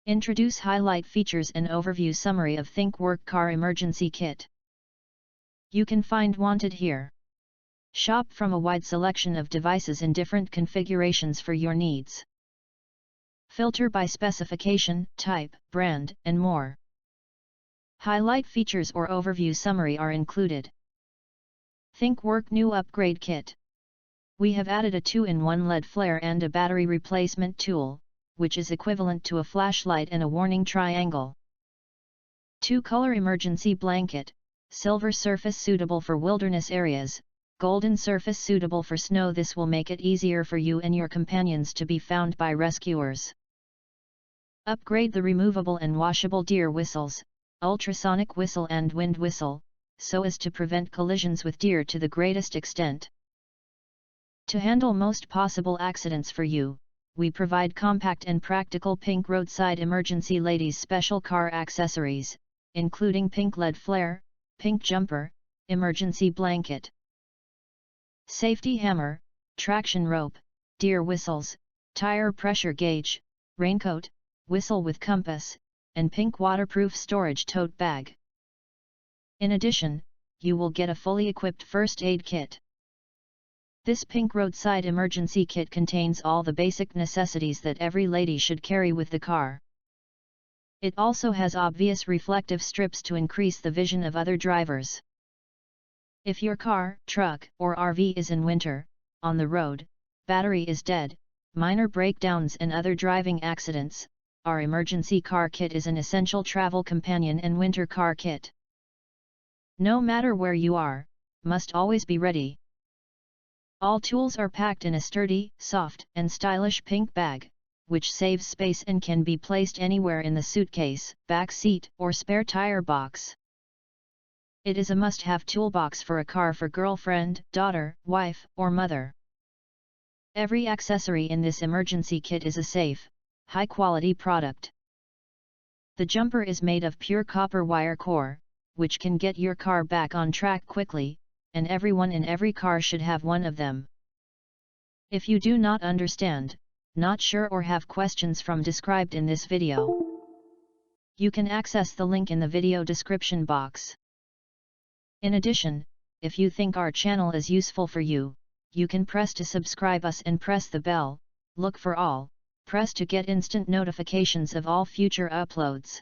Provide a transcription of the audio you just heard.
Introduce highlight features and overview summary of THINKWORK Car Emergency Kit. You can find wanted here. Shop from a wide selection of devices in different configurations for your needs. Filter by specification, type, brand, and more. Highlight features or overview summary are included. THINKWORK New Upgrade Kit. We have added a 2-in-1 LED flare and a battery replacement tool, which is equivalent to a flashlight and a warning triangle. 2-color emergency blanket, silver surface suitable for wilderness areas, golden surface suitable for snow. This will make it easier for you and your companions to be found by rescuers. Upgrade the removable and washable deer whistles, ultrasonic whistle and wind whistle, so as to prevent collisions with deer to the greatest extent. To handle most possible accidents for you, we provide compact and practical pink roadside emergency ladies special car accessories, including pink LED flare, pink jumper, emergency blanket, safety hammer, traction rope, deer whistles, tire pressure gauge, raincoat, whistle with compass, and pink waterproof storage tote bag. In addition, you will get a fully equipped first aid kit. This pink roadside emergency kit contains all the basic necessities that every lady should carry with the car. It also has obvious reflective strips to increase the vision of other drivers. If your car, truck, or RV is in winter, on the road, battery is dead, minor breakdowns and other driving accidents, our emergency car kit is an essential travel companion and winter car kit. No matter where you are, must always be ready. All tools are packed in a sturdy, soft, and stylish pink bag, which saves space and can be placed anywhere in the suitcase, back seat, or spare tire box. It is a must-have toolbox for a car for girlfriend, daughter, wife, or mother. Every accessory in this emergency kit is a safe, high-quality product. The jumper is made of pure copper wire core, which can get your car back on track quickly, and everyone in every car should have one of them. If you do not understand, not sure, or have questions from described in this video, you can access the link in the video description box. In addition, if you think our channel is useful for you, you can press to subscribe us and press the bell, look for all, press to get instant notifications of all future uploads.